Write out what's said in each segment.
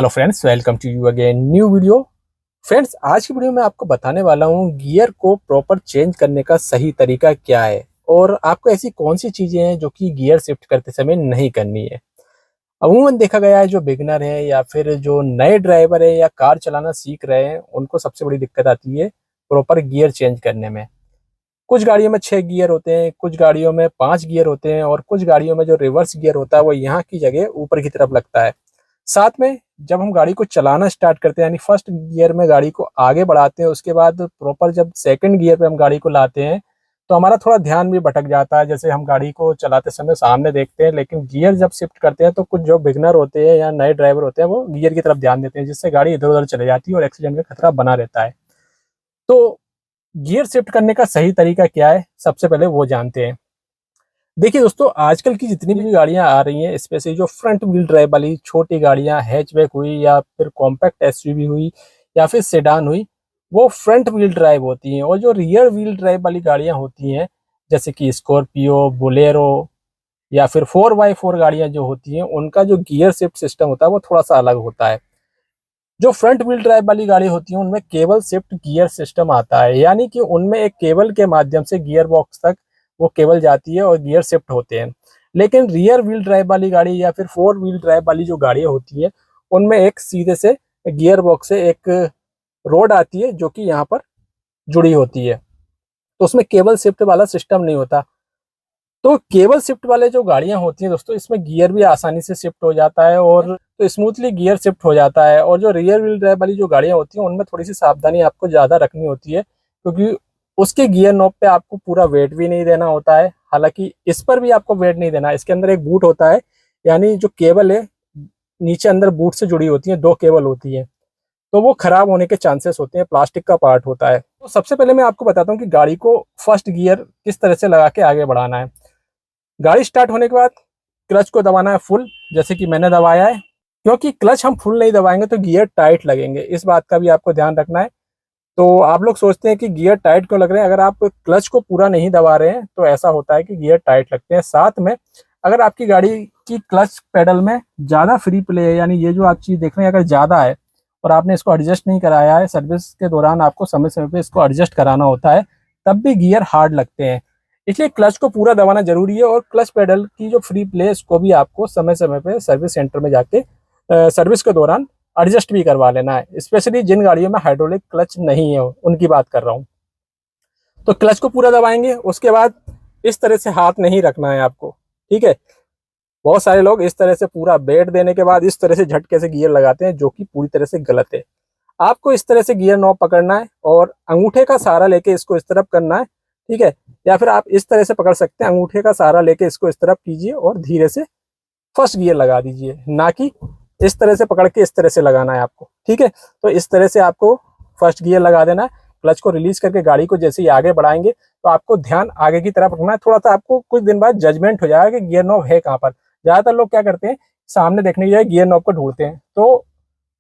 Hello friends, welcome to you again new video. Friends, आज की video में आपको बताने वाला हूँ गियर को प्रॉपर चेंज करने का सही तरीका क्या है और आपको ऐसी कौन सी चीज़ें हैं जो कि गियर शिफ्ट करते समय नहीं करनी है। अमूमन देखा गया है जो बिगिनर है या फिर जो नए ड्राइवर है या कार चलाना सीख रहे हैं उनको सबसे बड़ी दिक्कत आती है प्रॉपर गियर चेंज करने में। कुछ गाड़ियों में 6 गियर होते हैं, कुछ गाड़ियों में 5 गियर होते हैं और कुछ गाड़ियों में जो रिवर्स गियर होता है वो यहाँ की जगह ऊपर की तरफ लगता है। साथ में जब हम गाड़ी को चलाना स्टार्ट करते हैं यानी फर्स्ट गियर में गाड़ी को आगे बढ़ाते हैं, उसके बाद प्रॉपर जब सेकंड गियर पे हम गाड़ी को लाते हैं तो हमारा थोड़ा ध्यान भी भटक जाता है। जैसे हम गाड़ी को चलाते समय सामने देखते हैं, लेकिन गियर जब शिफ्ट करते हैं तो कुछ जो बिगनर होते हैं या नए ड्राइवर होते हैं वो गियर की तरफ ध्यान देते हैं, जिससे गाड़ी इधर उधर चले जाती है और एक्सीडेंट का खतरा बना रहता है। तो गियर शिफ्ट करने का सही तरीका क्या है, सबसे पहले वो जानते हैं। देखिए दोस्तों, आजकल की जितनी भी गाड़ियां आ रही हैं, स्पेशली जो फ्रंट व्हील ड्राइव वाली छोटी गाड़ियां, हैचबैक हुई या फिर कॉम्पैक्ट एसयूवी हुई या फिर सेडान हुई, वो फ्रंट व्हील ड्राइव होती हैं। और जो रियर व्हील ड्राइव वाली गाड़ियां होती हैं जैसे कि स्कॉर्पियो, बोलेरो या फिर 4x4 गाड़ियां जो होती हैं, उनका जो गियर शिफ्ट सिस्टम होता है वो थोड़ा सा अलग होता है। जो फ्रंट व्हील ड्राइव वाली गाड़ी होती है उनमें केबल शिफ्ट गियर सिस्टम आता है, यानी कि उनमें एक केबल के माध्यम से गियर बॉक्स तक वो केबल जाती है और गियर शिफ्ट होते हैं। लेकिन रियर व्हील ड्राइव वाली गाड़ी या फिर 4 व्हील ड्राइव वाली जो गाड़ियां होती है उनमें एक सीधे से गियर बॉक्स से एक रोड आती है जो कि यहाँ पर जुड़ी होती है, तो उसमें केबल शिफ्ट वाला सिस्टम नहीं होता। तो केबल शिफ्ट वाले जो गाड़ियां होती हैं दोस्तों, इसमें गियर भी आसानी से शिफ्ट हो जाता है और तो स्मूथली गियर शिफ्ट हो जाता है। और जो रियर व्हील ड्राइव वाली जो गाड़ियां होती हैं उनमें थोड़ी सी सावधानी आपको ज़्यादा रखनी होती है, क्योंकि उसके गियर नॉब पे आपको पूरा वेट भी नहीं देना होता है। हालांकि इस पर भी आपको वेट नहीं देना है, इसके अंदर एक बूट होता है, यानी जो केबल है नीचे अंदर बूट से जुड़ी होती है, 2 केबल होती है, तो वो खराब होने के चांसेस होते हैं, प्लास्टिक का पार्ट होता है। तो सबसे पहले मैं आपको बताता हूँ कि गाड़ी को फर्स्ट गियर किस तरह से लगा के आगे बढ़ाना है। गाड़ी स्टार्ट होने के बाद क्लच को दबाना है फुल, जैसे कि मैंने दबाया है। क्योंकि क्लच हम फुल नहीं दबाएंगे तो गियर टाइट लगेंगे, इस बात का भी आपको ध्यान रखना है। तो आप लोग सोचते हैं कि गियर टाइट क्यों लग रहे हैं, अगर आप क्लच को पूरा नहीं दबा रहे हैं तो ऐसा होता है कि गियर टाइट लगते हैं। साथ में अगर आपकी गाड़ी की क्लच पेडल में ज़्यादा फ्री प्ले है, यानी ये जो आप चीज़ देख रहे हैं अगर ज़्यादा है और आपने इसको एडजस्ट नहीं कराया है, सर्विस के दौरान आपको समय समय पे इसको एडजस्ट कराना होता है, तब भी गियर हार्ड लगते हैं। इसलिए क्लच को पूरा दबाना जरूरी है और क्लच पेडल की जो फ्री प्ले है इसको भी आपको समय समय पे सर्विस सेंटर में जाके सर्विस के दौरान एडजस्ट भी करवा लेना है। स्पेशली जिन गाड़ियों में हाइड्रोलिक क्लच नहीं है उनकी बात कर रहा हूँ। तो क्लच को पूरा दबाएंगे, उसके बाद इस तरह से हाथ नहीं रखना है आपको, ठीक है। बहुत सारे लोग इस तरह से पूरा वेट देने के बाद इस तरह से झटके से गियर लगाते हैं, जो कि पूरी तरह से गलत है। आपको इस तरह से गियर नॉब पकड़ना है और अंगूठे का सहारा लेके इसको इस तरफ करना है, ठीक है। या फिर आप इस तरह से पकड़ सकते हैं, अंगूठे का सहारा लेके इसको इस तरफ कीजिए और धीरे से फर्स्ट गियर लगा दीजिए, ना कि इस तरह से पकड़ के इस तरह से लगाना है आपको, ठीक है। तो इस तरह से आपको फर्स्ट गियर लगा देना है। क्लच को रिलीज करके गाड़ी को जैसे ही आगे बढ़ाएंगे तो आपको ध्यान आगे की तरफ रखना है। थोड़ा सा आपको कुछ दिन बाद जजमेंट हो जाएगा कि गियर नॉब है कहाँ पर। ज्यादातर लोग क्या करते हैं, सामने देखने की जगह गियर नॉब को ढूंढते हैं। तो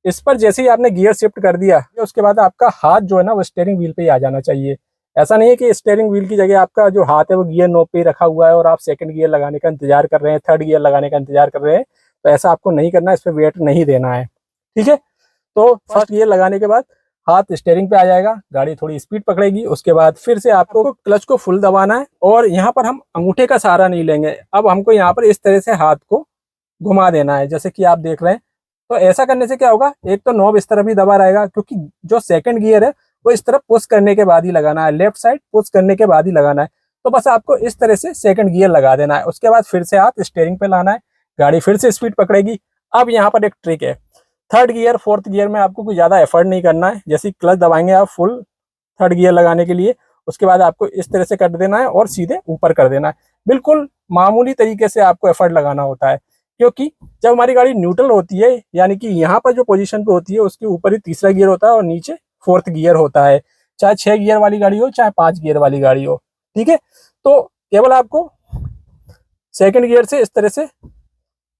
इस पर जैसे ही आपने गियर शिफ्ट कर दिया उसके बाद आपका हाथ जो है ना वो स्टीयरिंग व्हील पे ही आ जाना चाहिए। ऐसा नहीं है कि स्टीयरिंग व्हील की जगह आपका जो हाथ है वो गियर नॉब पे ही रखा हुआ है और आप सेकंड गियर लगाने का इंतजार कर रहे हैं, थर्ड गियर लगाने का इंतजार कर रहे हैं। तो ऐसा आपको नहीं करना है, इस पर वेट नहीं देना है, ठीक है। तो फर्स्ट गियर लगाने के बाद हाथ स्टीयरिंग पे आ जाएगा, गाड़ी थोड़ी स्पीड पकड़ेगी, उसके बाद फिर से आपको क्लच को फुल दबाना है और यहाँ पर हम अंगूठे का सहारा नहीं लेंगे। अब हमको यहाँ पर इस तरह से हाथ को घुमा देना है, जैसे कि आप देख रहे हैं। तो ऐसा करने से क्या होगा, एक तो नॉब इस तरफ ही दबा रहेगा, क्योंकि जो सेकंड गियर है वो इस तरफ पुश करने के बाद ही लगाना है, लेफ्ट साइड पुश करने के बाद ही लगाना है। तो बस आपको इस तरह से सेकंड गियर लगा देना है, उसके बाद फिर से हाथ स्टीयरिंग पे लाना है, गाड़ी फिर से स्पीड पकड़ेगी। अब यहाँ पर एक ट्रिक है, थर्ड गियर फोर्थ गियर में आपको कोई ज़्यादा एफर्ट नहीं करना है। जैसे क्लच दबाएंगे आप फुल थर्ड गियर लगाने के लिए, उसके बाद आपको इस तरह से कर देना है और सीधे ऊपर कर देना है। बिल्कुल मामूली तरीके से आपको एफर्ट लगाना होता है, क्योंकि जब हमारी गाड़ी न्यूट्रल होती है, यानी कि यहाँ पर जो पोजीशन पे होती है उसके ऊपर ही तीसरा गियर होता है और न्यूट्रल फोर्थ गियर होता है, चाहे 6 गियर वाली गाड़ी हो चाहे 5 गियर वाली गाड़ी हो, ठीक है। तो केवल आपको सेकंड गियर से इस तरह से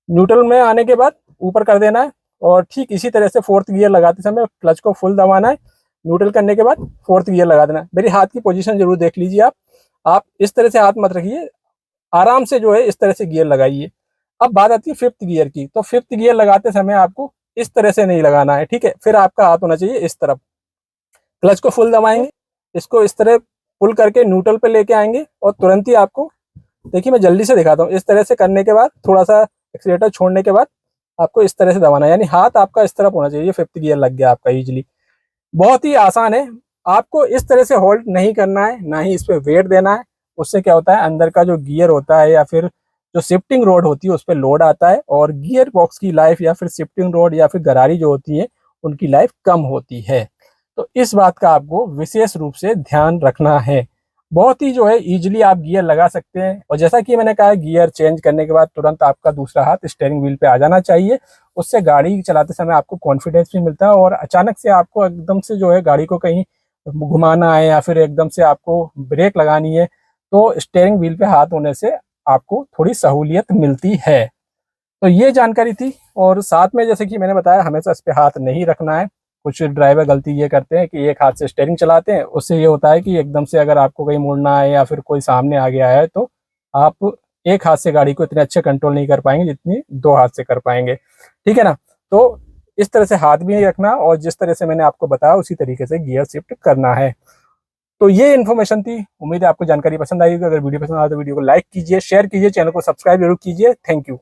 न्यूट्रल में आने के बाद ऊपर कर देना है और ठीक इसी तरह से फोर्थ गियर लगाते समय क्लच को फुल दबाना है, न्यूट्रल करने के बाद फोर्थ गियर लगा देना है। मेरी हाथ की पोजीशन जरूर देख लीजिए आप इस तरह से हाथ मत रखिए, आराम से जो है इस तरह से गियर लगाइए। अब बात आती है फिफ्थ गियर की। तो फिफ्थ गियर लगाते समय आपको इस तरह से नहीं लगाना है, ठीक है। फिर आपका हाथ होना चाहिए इस तरफ, क्लच को फुल दबाएंगे, इसको इस तरह पुल करके न्यूट्रल पे लेके आएंगे और तुरंत ही आपको, देखिए मैं जल्दी से दिखाता हूँ, इस तरह से करने के बाद थोड़ा सा एक्सीलेटर छोड़ने के बाद आपको इस तरह से दबाना है, यानी हाथ आपका इस तरफ होना चाहिए। फिफ्थ गियर लग गया आपका इजीली, बहुत ही आसान है। आपको इस तरह से होल्ड नहीं करना है, ना ही इस पे वेट देना है। उससे क्या होता है, अंदर का जो गियर होता है या फिर जो शिफ्टिंग रोड होती है उस पर लोड आता है और गियर बॉक्स की लाइफ या फिर शिफ्टिंग रोड या फिर गरारी जो होती है उनकी लाइफ कम होती है। तो इस बात का आपको विशेष रूप से ध्यान रखना है। बहुत ही जो है इजीली आप गियर लगा सकते हैं। और जैसा कि मैंने कहा, गियर चेंज करने के बाद तुरंत आपका दूसरा हाथ स्टीयरिंग व्हील पे आ जाना चाहिए। उससे गाड़ी चलाते समय आपको कॉन्फिडेंस भी मिलता है और अचानक से आपको एकदम से जो है गाड़ी को कहीं घुमाना है या फिर एकदम से आपको ब्रेक लगानी है तो स्टीयरिंग व्हील पे हाथ होने से आपको थोड़ी सहूलियत मिलती है। तो ये जानकारी थी। और साथ में जैसे कि मैंने बताया, हमेशा इस पे हाथ नहीं रखना है। कुछ ड्राइवर गलती ये करते हैं कि एक हाथ से स्टीयरिंग चलाते हैं, उससे ये होता है कि एकदम से अगर आपको कहीं मुड़ना है या फिर कोई सामने आ गया है तो आप एक हाथ से गाड़ी को इतने अच्छे कंट्रोल नहीं कर पाएंगे जितनी दो हाथ से कर पाएंगे, ठीक है ना। तो इस तरह से हाथ भी नहीं रखना और जिस तरह से मैंने आपको बताया उसी तरीके से गियर शिफ्ट करना है। तो ये इन्फॉर्मेशन थी, उम्मीद है आपको जानकारी पसंद आई। अगर वीडियो पसंद आए तो वीडियो को लाइक कीजिए, शेयर कीजिए, चैनल को सब्सक्राइब जरूर कीजिए। Thank you.